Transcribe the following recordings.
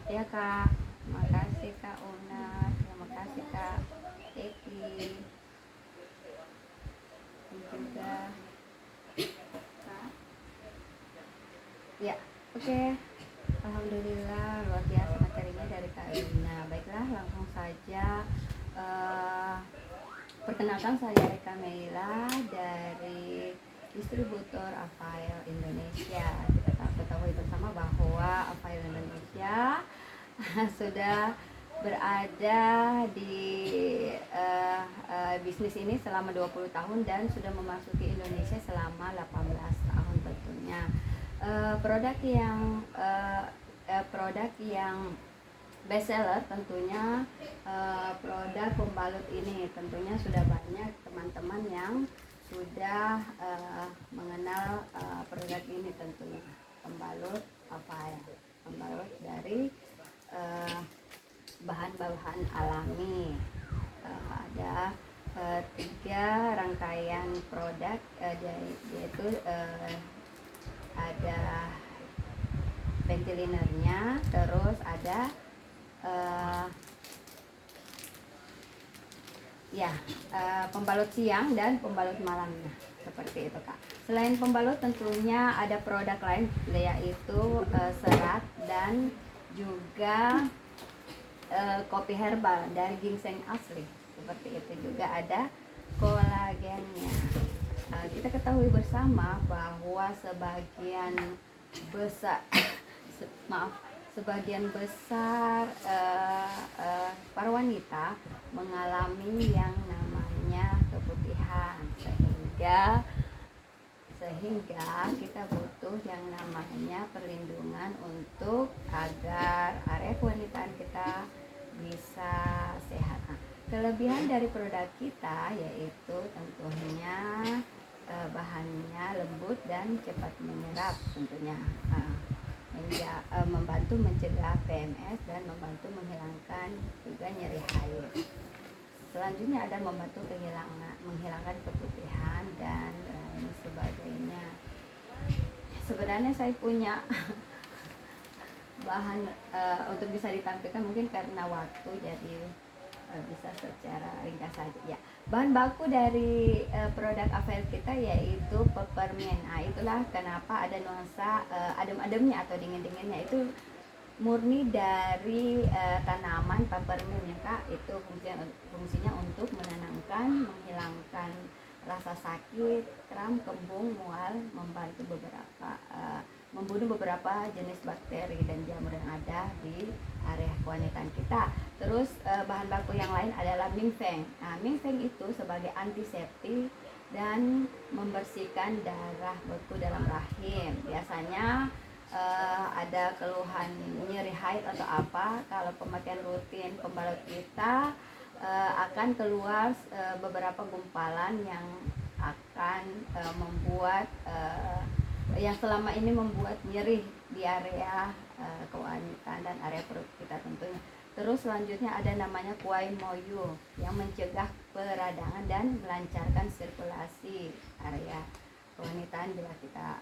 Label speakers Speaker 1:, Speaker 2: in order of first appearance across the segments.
Speaker 1: Ya Kak, makasih Kak Una, terima kasih Kak Eki, dan juga Kak. Ya, oke. Alhamdulillah luar biasa materinya dari Kak Una. Baiklah, langsung saja. eh, Perkenalkan, saya Eka Meila dari distributor Avail Indonesia. Kita ketahui bersama bahwa Avail Indonesia sudah berada di bisnis ini selama 20 tahun dan sudah memasuki Indonesia selama 18 tahun tentunya. Produk yang best seller tentunya produk pembalut ini. Tentunya sudah banyak teman-teman yang sudah mengenal produk ini, tentunya pembalut Avail, pembalut dari uh, bahan-bahan alami. Ada tiga rangkaian produk, yaitu ada ventilatornya, terus ada uh, pembalut siang dan pembalut malamnya, seperti itu Kak. Selain pembalut tentunya ada produk lain, yaitu serat dan juga kopi herbal dari ginseng asli, seperti itu. Juga ada kolagennya. Kita ketahui bersama bahwa sebagian besar sebagian besar para wanita mengalami yang namanya keputihan, sehingga kita butuh yang namanya perlindungan untuk agar area kewanitaan kita bisa sehat. Kelebihan dari produk kita yaitu tentunya bahannya lembut dan cepat menyerap, tentunya membantu mencegah PMS dan membantu menghilangkan juga nyeri haid. Selanjutnya ada membantu menghilangkan keputihan dan lain sebagainya. Sebenarnya saya punya bahan untuk bisa ditampilkan, mungkin karena waktu jadi bisa secara ringkas saja ya. Bahan baku dari produk Avail kita yaitu peppermint. Itulah kenapa ada nuansa adem-ademnya atau dingin-dinginnya, itu murni dari tanaman peppermint ya Kak. Itu fungsinya untuk menenangkan, menghilangkan rasa sakit, kram, kembung, mual, membunuh beberapa jenis bakteri dan jamur yang ada di area kewanitaan kita. Terus bahan baku yang lain adalah mingfeng. Mingfeng itu sebagai antiseptik dan membersihkan darah beku dalam rahim. Biasanya ada keluhan nyeri haid atau apa, kalau pemakaian rutin pembalut kita akan keluar beberapa gumpalan yang akan membuat yang selama ini membuat nyeri di area kewanitaan dan area perut kita tentunya. Terus selanjutnya ada namanya kuai moyu yang mencegah peradangan dan melancarkan sirkulasi area kewanitaan bila kita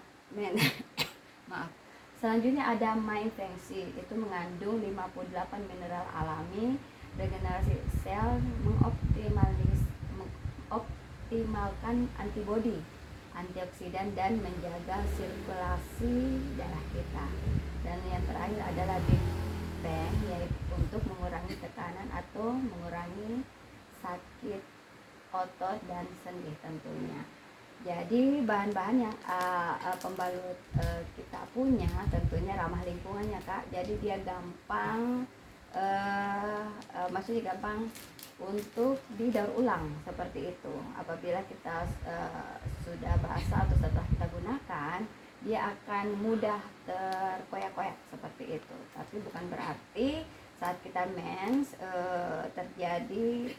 Speaker 1: maaf. Selanjutnya ada Mind Fengxi, itu mengandung 58 mineral alami, regenerasi sel, mengoptimalkan antibodi, antioksidan, dan menjaga sirkulasi darah kita. Dan yang terakhir adalah Big Bang, yaitu untuk mengurangi tekanan atau mengurangi sakit otot dan sendi tentunya. Jadi bahan-bahan yang pembalut kita punya tentunya ramah lingkungannya Kak. Jadi dia gampang, maksudnya gampang untuk didaur ulang, seperti itu. Apabila kita sudah basah atau setelah kita gunakan, dia akan mudah terkoyak-koyak seperti itu. Tapi bukan berarti saat kita mens terjadi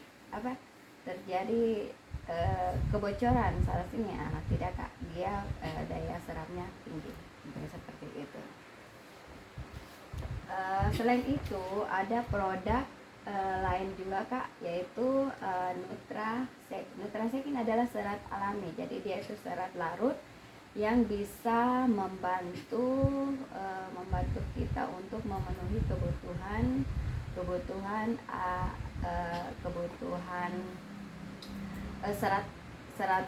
Speaker 1: kebocoran salasinya, tidak Kak. Dia daya serapnya tinggi, seperti itu. Selain itu ada produk lain juga Kak, yaitu Nutrasek. Nutrasek ini adalah serat alami, jadi dia itu serat larut yang bisa membantu kita untuk memenuhi kebutuhan serat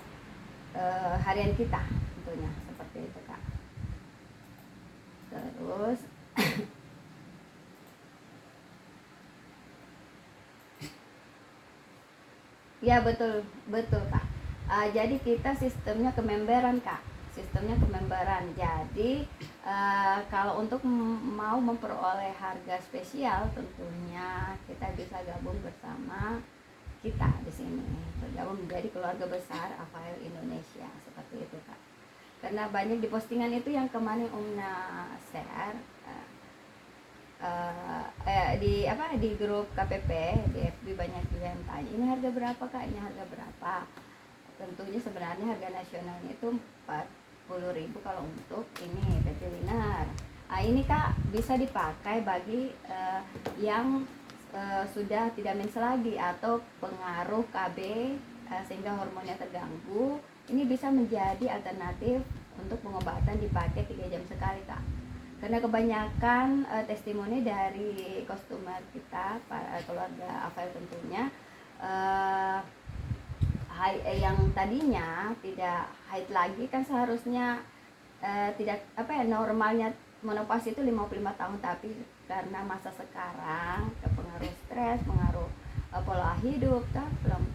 Speaker 1: harian kita tentunya, seperti itu Kak. Terus ya betul Kak. Jadi kita sistemnya kememberan Kak, jadi kalau untuk mau memperoleh harga spesial tentunya kita bisa gabung bersama kita di sini, bergabung menjadi keluarga besar Avail Indonesia, seperti itu Kak. Karena banyak di postingan itu yang kemarin Umna share di grup KPP di FB, banyak juga yang tanya ini harga berapa Kak, ini harga berapa. Tentunya sebenarnya harga nasionalnya itu 40.000 kalau untuk ini PT Linar. Ini Kak bisa dipakai bagi yang sudah tidak mens lagi atau pengaruh KB sehingga hormonnya terganggu. Ini bisa menjadi alternatif untuk pengobatan dipakai 3 jam sekali Kak. Karena kebanyakan testimoni dari customer kita, para keluarga Avail tentunya, yang tadinya tidak haid lagi kan seharusnya tidak normalnya menopause itu 55 tahun, tapi karena masa sekarang kepengaruh stres, pengaruh pola hidup,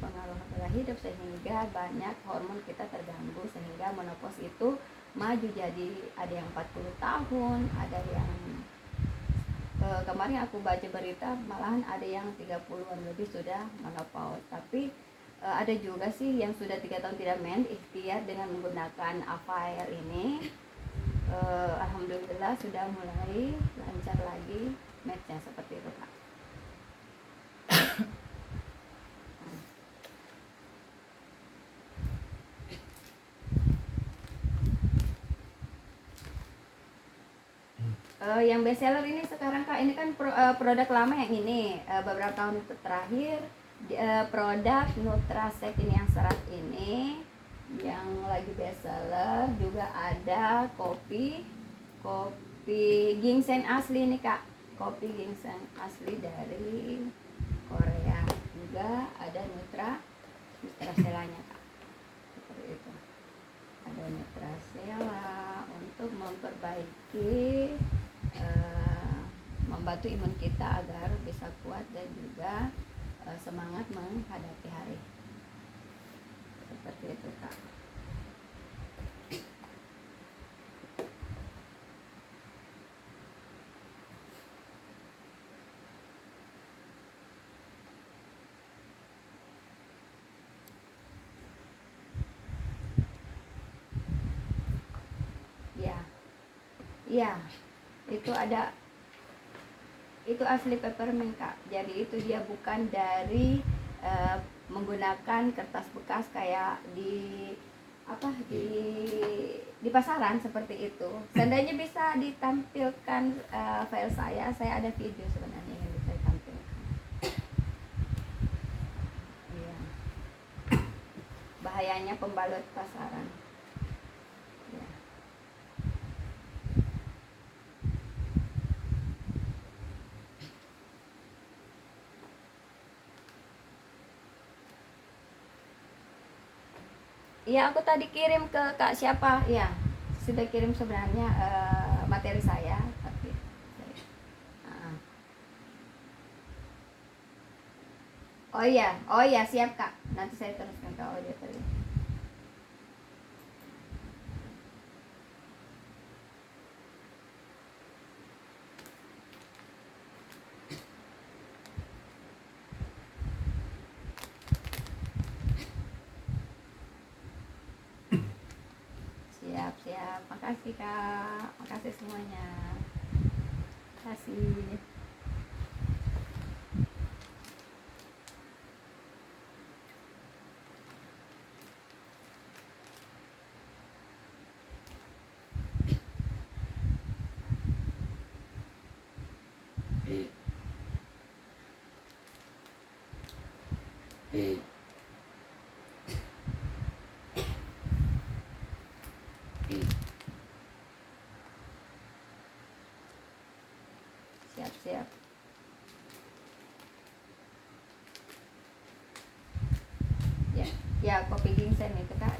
Speaker 1: pengaruh pola hidup sehingga banyak hormon kita terganggu sehingga menopause itu maju, jadi ada yang 40 tahun, ada yang kemarin aku baca berita malahan ada yang 30-an lebih sudah menopause. Tapi ada juga sih yang sudah 3 tahun tidak mens, ikhtiar dengan menggunakan Avail ini. Alhamdulillah sudah mulai lancar lagi matchnya, seperti itu Kak. Yang best seller ini sekarang Kak, ini kan produk lama yang ini beberapa tahun terakhir produk Nutrasek ini yang serat ini yang lagi best seller. Juga ada kopi ginseng asli nih Kak, kopi ginseng asli dari Korea. Juga ada Nutraselanya Kak, seperti itu. Ada Nutrasela untuk memperbaiki membantu imun kita agar bisa kuat dan juga semangat menghadapi hari, seperti itu Kak. Ya, itu asli peppermint Kak. Jadi itu dia bukan dari menggunakan kertas bekas kayak di pasaran seperti itu. Seandainya bisa ditampilkan file saya ada video sebenarnya yang bisa ditampilkan. Iya. Bahayanya pembalut pasaran. Iya, aku tadi kirim ke Kak siapa? Ya, sudah kirim sebenarnya materi saya. Tapi, oh iya siap Kak. Nanti saya teruskan ke auditor. Siap. Makasih Kak. Makasih semuanya. Makasih. Siap-siap. Ya, ya kopi ginseng itu Kak.